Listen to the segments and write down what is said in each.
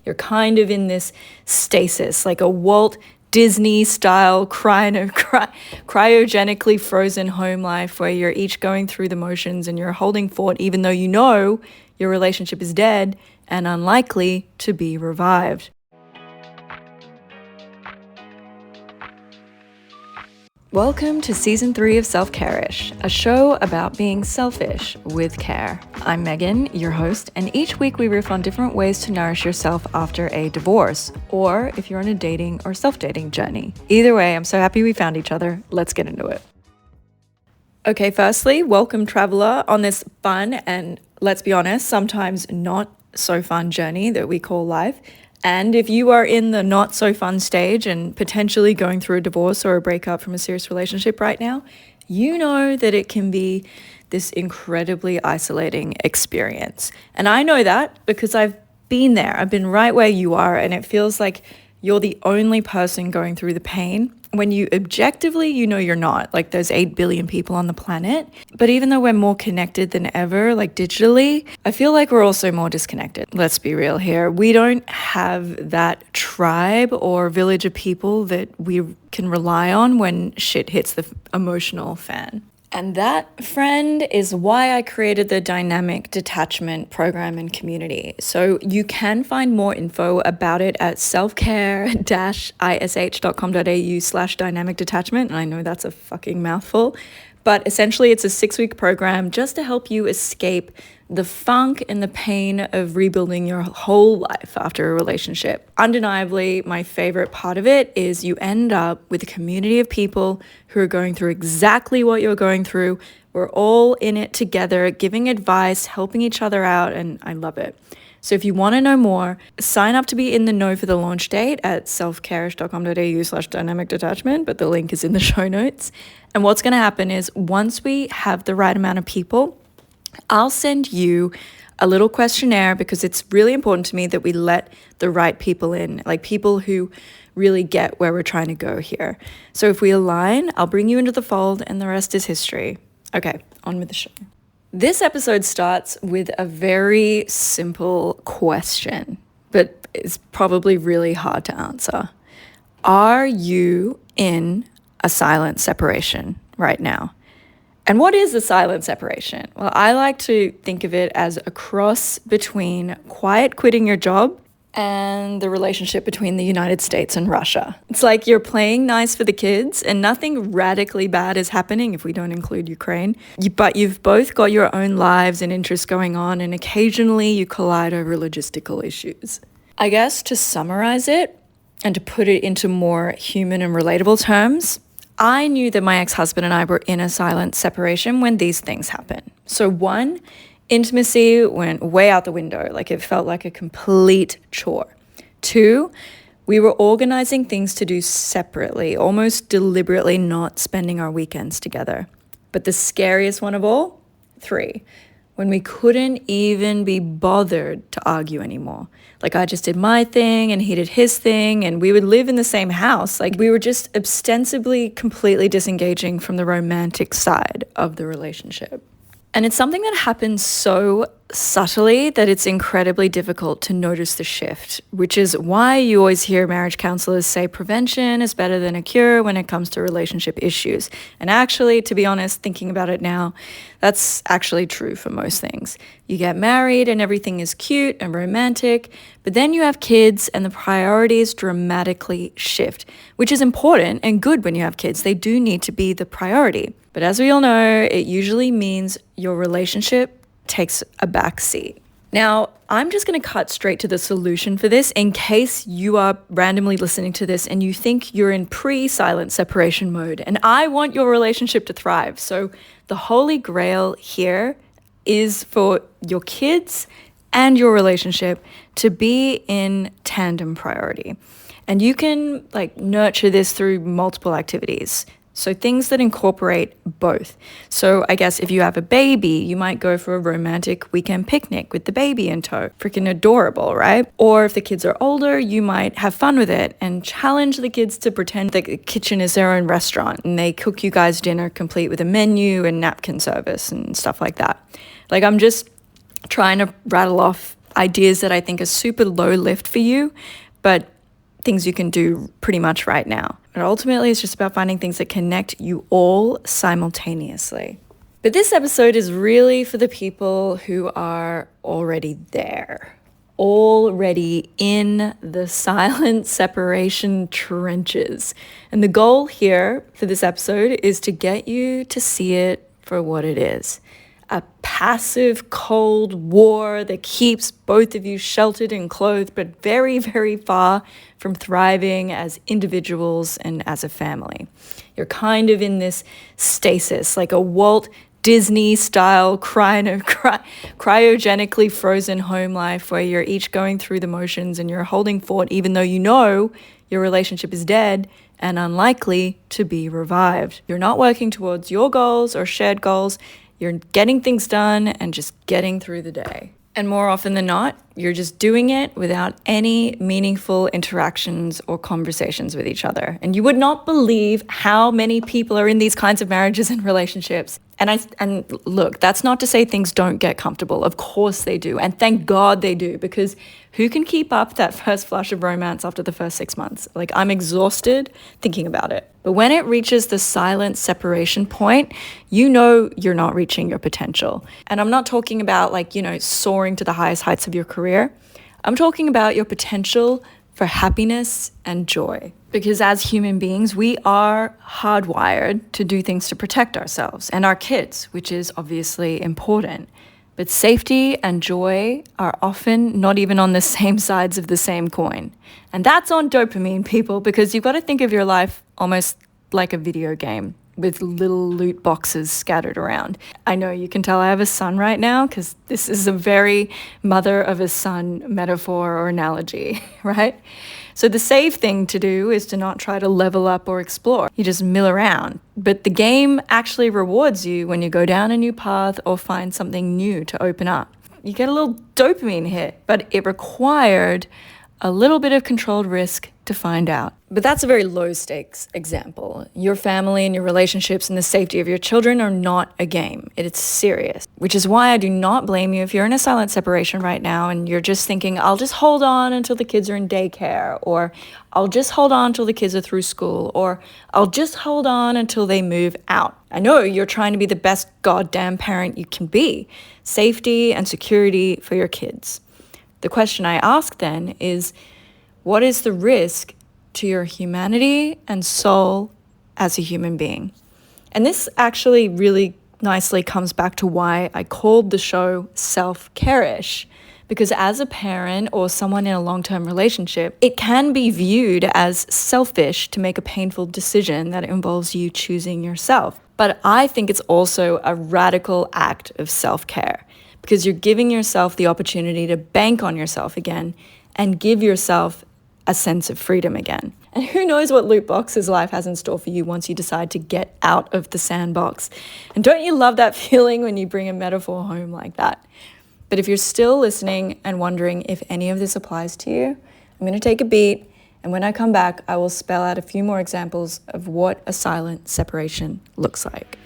You're kind of in this stasis, like a Walt Disney-style cryogenically frozen home life where you're each going through the motions and you're holding fort even though you know your relationship is dead and unlikely to be revived. Welcome to Season 3 of Self-Care-ish, a show about being selfish with care. I'm Megan, your host, and each week we riff on different ways to nourish yourself after a divorce, or if you're on a dating or self-dating journey. Either way, I'm so happy we found each other. Let's get into it. Okay, firstly, welcome traveler on this fun and, let's be honest, sometimes not so fun journey that we call life. And if you are in the not so fun stage and potentially going through a divorce or a breakup from a serious relationship right now, you know that it can be this incredibly isolating experience. And I know that because I've been there. I've been right where you are, and it feels like you're the only person going through the pain when you objectively, you know you're not. Like, there's 8 billion people on the planet. But even though we're more connected than ever, like digitally, I feel like we're also more disconnected. Let's be real here. We don't have that tribe or village of people that we can rely on when shit hits the emotional fan. And that, friend, is why I created the Dynamic Detachment program and community. So you can find more info about it at selfcare-ish.com.au/dynamic detachment. And I know that's a fucking mouthful, but essentially it's a 6-week program just to help you escape the funk and the pain of rebuilding your whole life after a relationship. Undeniably, my favorite part of it is you end up with a community of people who are going through exactly what you're going through. We're all in it together, giving advice, helping each other out, and I love it. So if you want to know more, sign up to be in the know for the launch date at selfcare.com.au/dynamic detachment, but the link is in the show notes. And what's going to happen is once we have the right amount of people, I'll send you a little questionnaire because it's really important to me that we let the right people in, like people who really get where we're trying to go here. So if we align, I'll bring you into the fold and the rest is history. Okay, on with the show. This episode starts with a very simple question, but it's probably really hard to answer. Are you in a silent separation right now? And what is a silent separation? Well, I like to think of it as a cross between quiet quitting your job and the relationship between the United States and Russia. It's like you're playing nice for the kids and nothing radically bad is happening if we don't include Ukraine. But you've both got your own lives and interests going on, and occasionally you collide over logistical issues. I guess to summarize it and to put it into more human and relatable terms, I knew that my ex-husband and I were in a silent separation when these things happened. So 1, intimacy went way out the window, like it felt like a complete chore. 2, we were organizing things to do separately, almost deliberately not spending our weekends together. But the scariest one of all, 3, when we couldn't even be bothered to argue anymore. Like, I just did my thing and he did his thing, and we would live in the same house. Like, we were just ostensibly completely disengaging from the romantic side of the relationship. And it's something that happens so subtly that it's incredibly difficult to notice the shift, which is why you always hear marriage counselors say prevention is better than a cure when it comes to relationship issues. And actually, to be honest, thinking about it now, that's actually true for most things. You get married and everything is cute and romantic, but then you have kids and the priorities dramatically shift, which is important and good when you have kids. They do need to be the priority. But as we all know, it usually means your relationship takes a back seat. Now, I'm just going to cut straight to the solution for this in case you are randomly listening to this and you think you're in pre-silent separation mode, and I want your relationship to thrive. So the holy grail here is for your kids and your relationship to be in tandem priority. And you can nurture this through multiple activities. So things that incorporate both. So I guess if you have a baby, you might go for a romantic weekend picnic with the baby in tow. Freaking adorable, right? Or if the kids are older, you might have fun with it and challenge the kids to pretend the kitchen is their own restaurant and they cook you guys dinner complete with a menu and napkin service and stuff like that. I'm just trying to rattle off ideas that I think are super low lift for you, but things you can do pretty much right now. But ultimately, it's just about finding things that connect you all simultaneously. But this episode is really for the people who are already there, already in the silent separation trenches. And the goal here for this episode is to get you to see it for what it is. A passive cold war that keeps both of you sheltered and clothed, but very, very far from thriving as individuals and as a family. You're kind of in this stasis, like a Walt Disney-style cryogenically frozen home life where you're each going through the motions and you're holding fort even though you know your relationship is dead and unlikely to be revived. You're not working towards your goals or shared goals. You're getting things done and just getting through the day. And more often than not, you're just doing it without any meaningful interactions or conversations with each other. And you would not believe how many people are in these kinds of marriages and relationships. And look, that's not to say things don't get comfortable. Of course they do. And thank God they do, because who can keep up that first flush of romance after the first 6 months? Like, I'm exhausted thinking about it. But when it reaches the silent separation point, you know you're not reaching your potential. And I'm not talking about soaring to the highest heights of your career. I'm talking about your potential for happiness and joy. Because as human beings, we are hardwired to do things to protect ourselves and our kids, which is obviously important. But safety and joy are often not even on the same sides of the same coin. And that's on dopamine, people, because you've got to think of your life almost like a video game with little loot boxes scattered around. I know you can tell I have a son right now because this is a very mother of a son metaphor or analogy, right? So the safe thing to do is to not try to level up or explore. You just mill around. But the game actually rewards you when you go down a new path or find something new to open up. You get a little dopamine hit, but it required a little bit of controlled risk to find out. But that's a very low stakes example. Your family and your relationships and the safety of your children are not a game. It's serious, which is why I do not blame you if you're in a silent separation right now and you're just thinking, I'll just hold on until the kids are in daycare, or I'll just hold on until the kids are through school, or I'll just hold on until they move out. I know you're trying to be the best goddamn parent you can be. Safety and security for your kids. The question I ask then is, what is the risk to your humanity and soul as a human being? And this actually really nicely comes back to why I called the show Self-Care-ish. Because as a parent or someone in a long-term relationship, it can be viewed as selfish to make a painful decision that involves you choosing yourself. But I think it's also a radical act of self-care, because you're giving yourself the opportunity to bank on yourself again and give yourself a sense of freedom again. And who knows what loot boxes life has in store for you once you decide to get out of the sandbox. And don't you love that feeling when you bring a metaphor home like that? But if you're still listening and wondering if any of this applies to you, I'm going to take a beat, and when I come back, I will spell out a few more examples of what a silent separation looks like.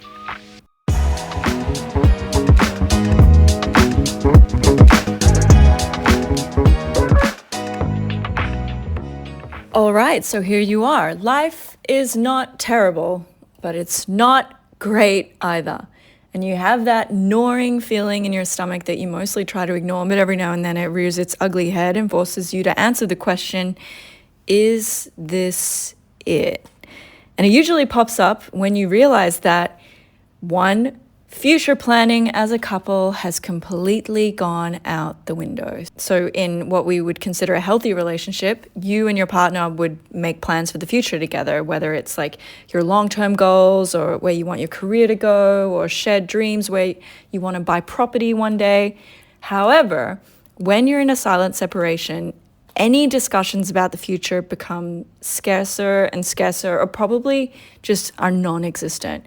All right, so here you are. Life is not terrible, but it's not great either. And you have that gnawing feeling in your stomach that you mostly try to ignore, but every now and then it rears its ugly head and forces you to answer the question, is this it? And it usually pops up when you realize that, one, future planning as a couple has completely gone out the window. So in what we would consider a healthy relationship, you and your partner would make plans for the future together, whether it's like your long-term goals or where you want your career to go, or shared dreams where you want to buy property one day. However, when you're in a silent separation, any discussions about the future become scarcer and scarcer, or probably just are non-existent.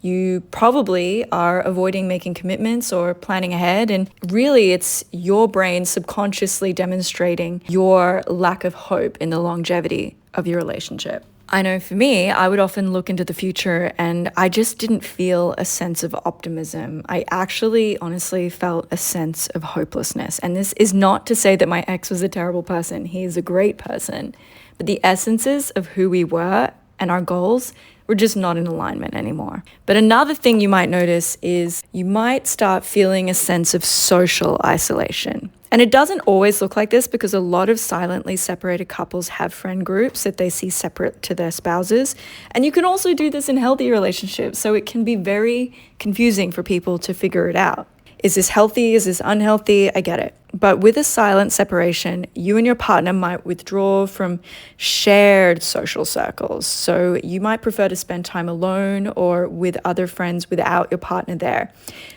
You probably are avoiding making commitments or planning ahead, and really it's your brain subconsciously demonstrating your lack of hope in the longevity of your relationship. I know for me, I would often look into the future and I just didn't feel a sense of optimism. I actually honestly felt a sense of hopelessness. And this is not to say that my ex was a terrible person. He is a great person. But the essences of who we were and our goals were just not in alignment anymore. But another thing you might notice is you might start feeling a sense of social isolation. And it doesn't always look like this because a lot of silently separated couples have friend groups that they see separate to their spouses. And you can also do this in healthy relationships, so it can be very confusing for people to figure it out. Is this healthy? Is this unhealthy? I get it. But with a silent separation, you and your partner might withdraw from shared social circles. So you might prefer to spend time alone or with other friends without your partner there.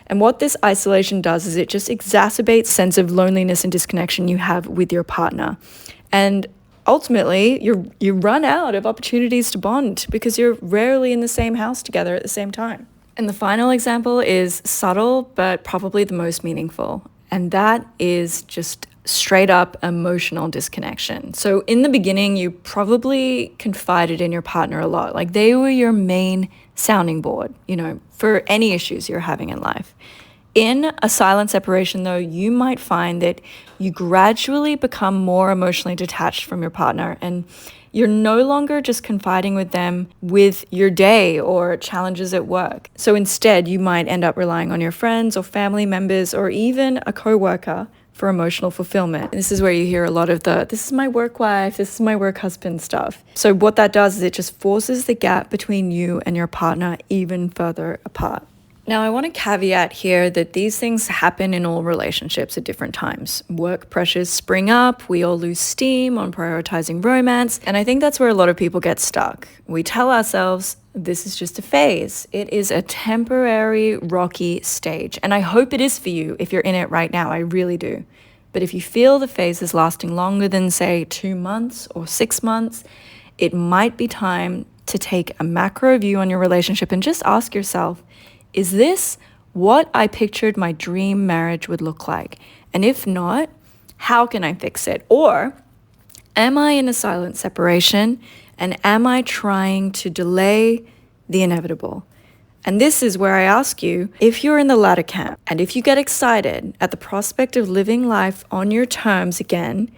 And what this isolation does is it just exacerbates sense of loneliness and disconnection you have with your partner. And ultimately, you run out of opportunities to bond because you're rarely in the same house together at the same time. And the final example is subtle, but probably the most meaningful. And that is just straight up emotional disconnection. So in the beginning, you probably confided in your partner a lot. Like they were your main sounding board, for any issues you're having in life. In a silent separation, though, you might find that you gradually become more emotionally detached from your partner and you're no longer just confiding with them with your day or challenges at work. So instead, you might end up relying on your friends or family members or even a coworker for emotional fulfillment. This is where you hear a lot of this is my work wife, this is my work husband stuff. So what that does is it just forces the gap between you and your partner even further apart. Now, I want to caveat here that these things happen in all relationships at different times. Work pressures spring up, we all lose steam on prioritizing romance, and I think that's where a lot of people get stuck. We tell ourselves, this is just a phase. It is a temporary, rocky stage, and I hope it is for you if you're in it right now, I really do. But if you feel the phase is lasting longer than, say, 2 months or 6 months, it might be time to take a macro view on your relationship and just ask yourself, is this what I pictured my dream marriage would look like? And if not, how can I fix it? Or am I in a silent separation and am I trying to delay the inevitable? And this is where I ask you, if you're in the latter camp and if you get excited at the prospect of living life on your terms again,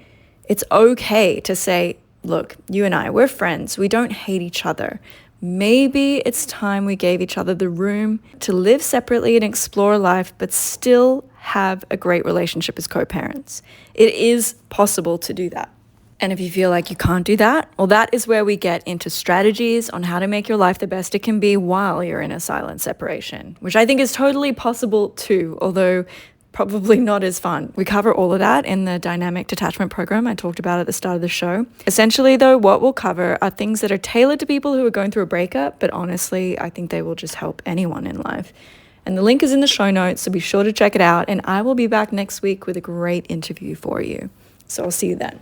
it's okay to say, look, you and I, we're friends. We don't hate each other. Maybe it's time we gave each other the room to live separately and explore life, but still have a great relationship as co-parents. It is possible to do that. And if you feel like you can't do that, well, that is where we get into strategies on how to make your life the best it can be while you're in a silent separation, which I think is totally possible too, although probably not as fun. We cover all of that in the dynamic detachment program I talked about at the start of the show. Essentially, though, what we'll cover are things that are tailored to people who are going through a breakup, but honestly, I think they will just help anyone in life. And the link is in the show notes, so be sure to check it out. And I will be back next week with a great interview for you. So I'll see you then.